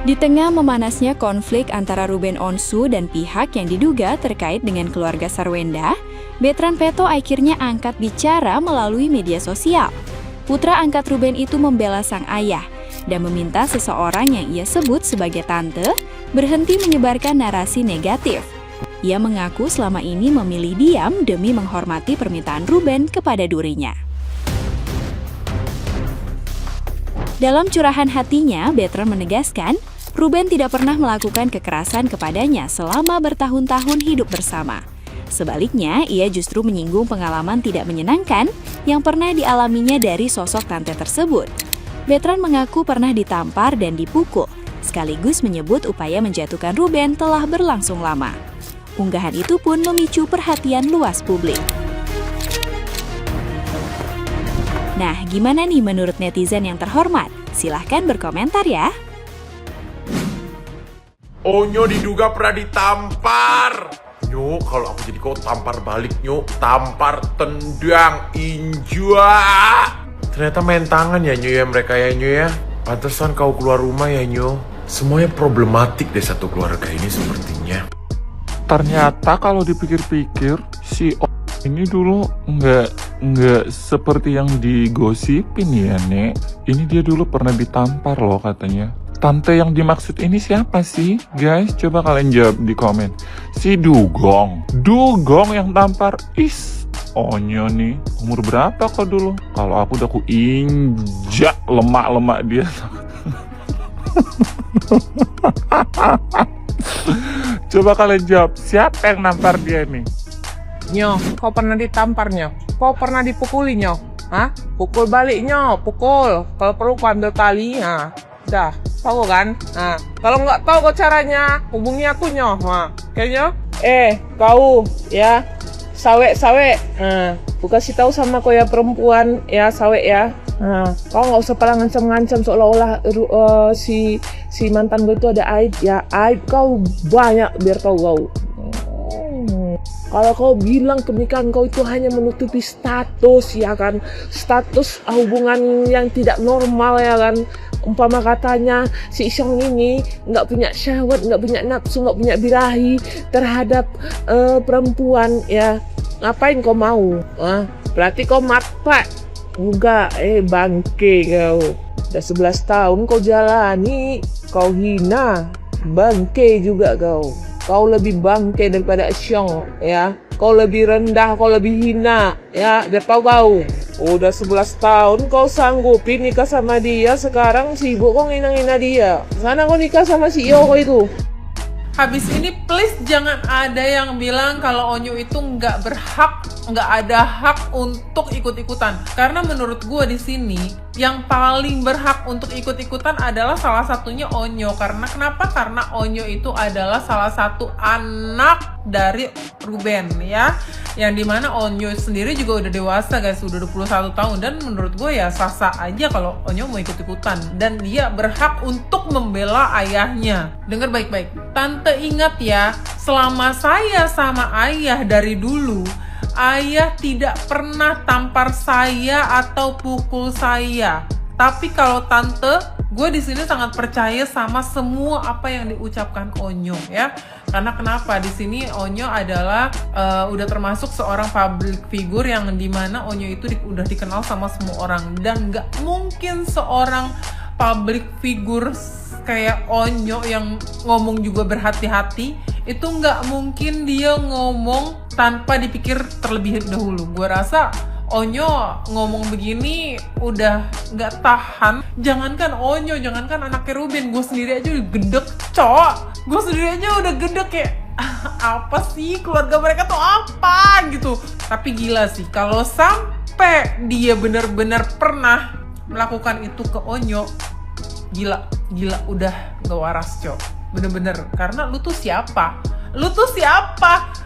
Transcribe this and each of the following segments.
Di tengah memanasnya konflik antara Ruben Onsu dan pihak yang diduga terkait dengan keluarga Sarwenda, Bertrand Peto akhirnya angkat bicara melalui media sosial. Putra angkat Ruben itu membela sang ayah dan meminta seseorang yang ia sebut sebagai tante berhenti menyebarkan narasi negatif. Ia mengaku selama ini memilih diam demi menghormati permintaan Ruben kepada dirinya. Dalam curahan hatinya, Bertrand menegaskan, Ruben tidak pernah melakukan kekerasan kepadanya selama bertahun-tahun hidup bersama. Sebaliknya, ia justru menyinggung pengalaman tidak menyenangkan yang pernah dialaminya dari sosok tante tersebut. Bertrand mengaku pernah ditampar dan dipukul, sekaligus menyebut upaya menjatuhkan Ruben telah berlangsung lama. Unggahan itu pun memicu perhatian luas publik. Nah, gimana nih menurut netizen yang terhormat? Silahkan berkomentar ya. Onyo diduga pernah ditampar. Nyo, kalau aku jadi kau tampar balik, Nyo. Tampar, tendang, injak. Ternyata main tangan ya, Nyo ya, mereka ya, Nyo ya. Pantesan kau keluar rumah ya, Nyo. Semuanya problematik deh satu keluarga ini sepertinya. Ternyata kalau dipikir-pikir, si ini dulu nggak seperti yang digosipin ya, Nek. Ini dia dulu pernah ditampar loh katanya. Tante yang dimaksud ini siapa sih? Guys, coba kalian jawab di komen. Si Dugong. Dugong yang tampar. Onyo nih. Umur berapa kok dulu? Kalau aku udah injak lemak-lemak dia. Coba kalian jawab. Siapa yang nampar dia nih? Nyo, kau pernah ditampar, Nyo? Kau pernah dipukuli, Nyo? Hah? Pukul balik, Nyo. Pukul. Kalau perlu ku ambil tali, dah. Tahu kan? Kalau nggak tahu kok caranya, hubungi aku, Nyo. Kayaknya, kau, ya, sawek. Ku kasih tahu sama kau ya perempuan, ya, sawek ya. Kau nggak usah pernah ngancam-ngancam seolah-olah si mantan gue itu ada aib, ya. Aib kau banyak, biar tahu kau. Kalau kau bilang pernikahan kau itu hanya menutupi status, ya kan, status hubungan yang tidak normal, ya kan. Umpama katanya si Isyong ini nggak punya syahwat, nggak punya nafsu, nggak punya birahi terhadap perempuan, ya. Ngapain kau mau? Berarti kau matpak. Enggak, bangke kau. Udah 11 tahun kau jalani, kau hina, bangke juga kau. Kau lebih bangke daripada Isyong, ya. Kau lebih rendah, kau lebih hina, ya. Biar tahu kau. Udah 11 tahun kau sanggupin nikah sama dia, sekarang sibuk kau ngina-ngina dia. Sana kau nikah sama si Yoko itu. Habis ini please jangan ada yang bilang kalau Onyo itu nggak ada hak untuk ikut-ikutan. Karena menurut gue di sini yang paling berhak untuk ikut-ikutan adalah salah satunya Onyo. Karena kenapa? Karena Onyo itu adalah salah satu anak dari Ruben, ya. Yang dimana Onyo sendiri juga udah dewasa, guys, udah 21 tahun. Dan menurut gue ya sah-sah aja kalau Onyo mau ikut-ikutan. Dan dia berhak untuk membela ayahnya. Dengar baik-baik, Tante ingat ya, selama saya sama ayah dari dulu, ayah tidak pernah tampar saya atau pukul saya. Tapi kalau tante, gue di sini sangat percaya sama semua apa yang diucapkan Onyo, ya. Karena kenapa? Di sini Onyo adalah udah termasuk seorang public figure yang dimana Onyo itu udah dikenal sama semua orang. Dan nggak mungkin seorang public figure kayak Onyo yang ngomong juga berhati-hati, itu nggak mungkin dia ngomong tanpa dipikir terlebih dahulu. Gue rasa Onyo ngomong begini udah nggak tahan. Jangankan Onyo, jangankan anaknya Ruben, gue sendiri aja udah gedek, cowok. Gue sendiri aja udah gedek kayak apa sih keluarga mereka tuh apa gitu. Tapi gila sih kalau sampai dia benar-benar pernah melakukan itu ke Onyo, gila udah gak waras, cok. Bener-bener, karena lu tuh siapa?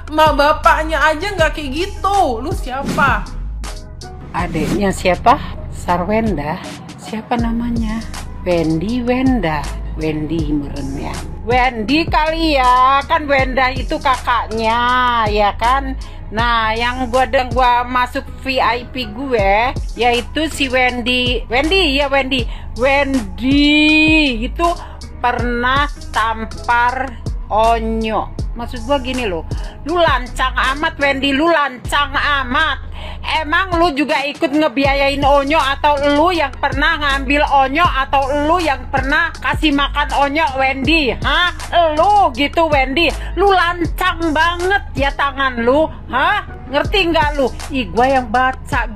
Mak bapaknya aja gak kayak gitu. Lu siapa? Adiknya siapa? Sarwenda. Siapa namanya? Wendy meren ya. Wendy kali ya, kan Wenda itu kakaknya, ya kan? Nah, yang gua masuk VIP gue yaitu si Wendy itu pernah tampar Onyo. Maksud gua gini loh, lu lancang amat Wendy, lu lancang amat. Emang lu juga ikut ngebiayain Onyo, atau lu yang pernah ngambil Onyo, atau lu yang pernah kasih makan Onyo Wendy? Hah? Lu gitu Wendy, lu lancang banget ya tangan lu, hah? Ngerti nggak lu? Ih, gua yang baca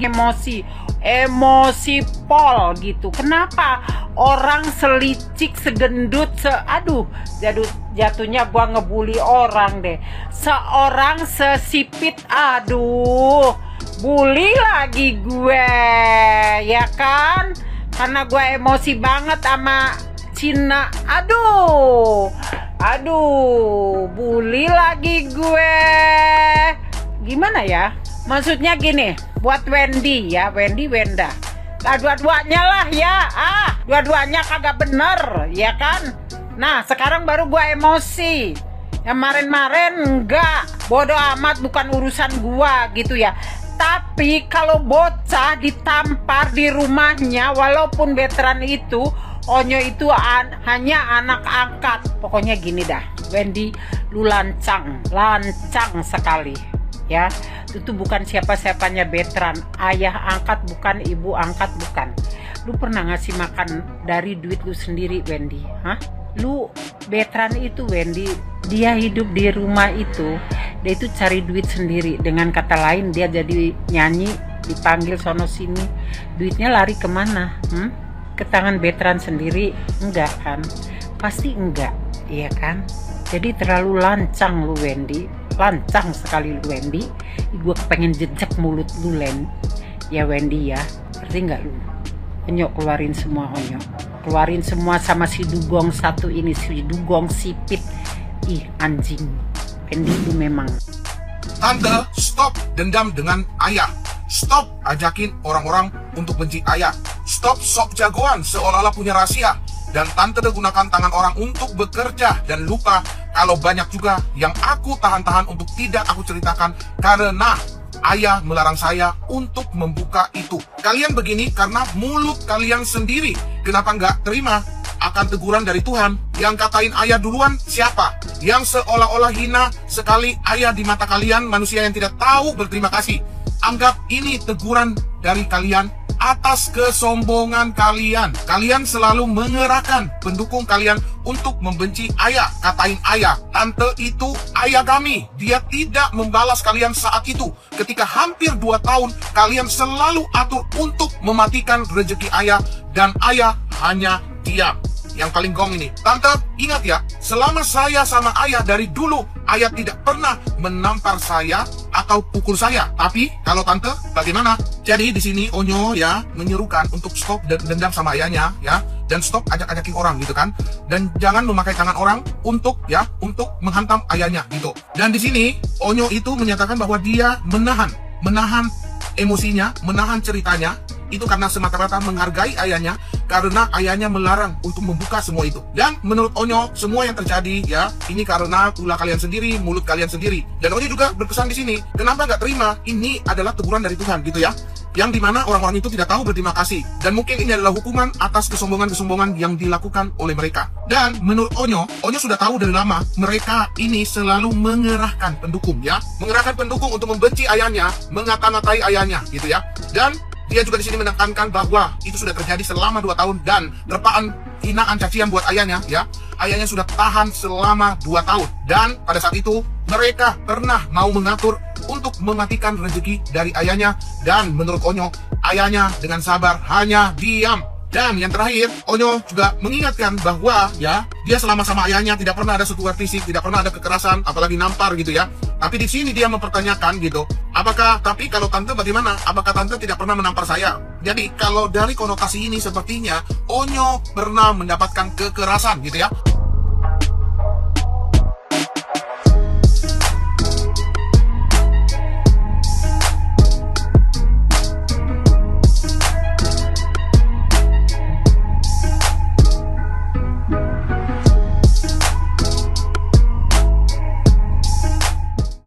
emosi pol gitu. Kenapa orang selicik, segendut, jatuhnya gua ngebully orang deh. Seorang sesipit, bully lagi gue, ya kan? Karena gue emosi banget sama Cina. Bully lagi gue. Gimana ya? Maksudnya gini, buat Wendy ya, Wenda. Nah, dua-duanya lah ya. Dua-duanya kagak bener, ya kan? Nah, sekarang baru gue emosi. Yang kemarin-kemarin enggak, bodoh amat, bukan urusan gua gitu ya. Tapi kalau bocah ditampar di rumahnya, walaupun veteran itu, Onyo itu hanya anak angkat. Pokoknya gini dah, Wendy, lu lancang sekali ya. Itu bukan siapa-siapanya veteran, ayah angkat bukan, ibu angkat bukan. Lu pernah ngasih makan dari duit lu sendiri Wendy? Hah? Lu veteran itu Wendy, dia hidup di rumah itu, dia itu cari duit sendiri. Dengan kata lain, dia jadi nyanyi, dipanggil sono sini, duitnya lari kemana? Ke tangan veteran sendiri? Enggak kan? Pasti enggak, iya kan? Jadi terlalu lancang lu Wendy, lancang sekali lu Wendy. Gue pengen jejak mulut lu ya Wendy ya, ngerti nggak lu? Onyo, keluarin semua Onyo, keluarin semua sama si dugong satu ini, si dugong sipit. Ih, anjing Wendy lu memang. Tante, stop dendam dengan ayah. Stop ajakin orang-orang untuk benci ayah. Stop sok jagoan seolah-olah punya rahasia. Dan tante gunakan tangan orang untuk bekerja. Dan lupa kalau banyak juga yang aku tahan-tahan untuk tidak aku ceritakan karena ayah melarang saya untuk membuka itu. Kalian begini karena mulut kalian sendiri. Kenapa nggak terima akan teguran dari Tuhan? Yang katain ayah duluan siapa? Yang seolah-olah hina sekali ayah di mata kalian, manusia yang tidak tahu berterima kasih. Anggap ini teguran dari kalian atas kesombongan kalian. Kalian selalu mengerahkan pendukung kalian untuk membenci ayah. Katain ayah, tante itu ayah kami. Dia tidak membalas kalian saat itu. Ketika hampir 2 tahun, kalian selalu atur untuk mematikan rezeki ayah. Dan ayah hanya diam. Yang paling gong ini, tante ingat ya, selama saya sama ayah dari dulu, ayah tidak pernah menampar saya atau pukul saya. Tapi kalau tante bagaimana? Jadi di sini Onyo ya menyerukan untuk stop dendam sama ayahnya ya, dan stop ajak-ajakin orang gitu kan, dan jangan memakai tangan orang untuk menghantam ayahnya gitu. Dan di sini Onyo itu menyatakan bahwa dia menahan emosinya, menahan ceritanya. Itu karena semata-mata menghargai ayahnya, karena ayahnya melarang untuk membuka semua itu. Dan menurut Onyo, semua yang terjadi ya, ini karena ulah kalian sendiri, mulut kalian sendiri. Dan Onyo juga berpesan di sini, kenapa nggak terima? Ini adalah teguran dari Tuhan gitu ya, yang dimana orang-orang itu tidak tahu berterima kasih. Dan mungkin ini adalah hukuman atas kesombongan-kesombongan yang dilakukan oleh mereka. Dan menurut Onyo sudah tahu dari lama, mereka ini selalu mengerahkan pendukung ya, mengerahkan pendukung untuk membenci ayahnya, mengata-ngatai ayahnya gitu ya. Dan dia juga di sini menekankan bahwa itu sudah terjadi selama 2 tahun dan terpaan hinaan cacian buat ayahnya ya. Ayahnya sudah tahan selama 2 tahun dan pada saat itu mereka pernah mau mengatur untuk mematikan rezeki dari ayahnya, dan menurut Onyo, ayahnya dengan sabar hanya diam. Dan yang terakhir, Onyo juga mengingatkan bahwa ya, dia selama sama ayahnya tidak pernah ada sentuhan fisik, tidak pernah ada kekerasan, apalagi nampar gitu ya. Tapi di sini dia mempertanyakan gitu, tapi kalau tante bagaimana? Apakah tante tidak pernah menampar saya? Jadi kalau dari konotasi ini sepertinya Onyo pernah mendapatkan kekerasan gitu ya.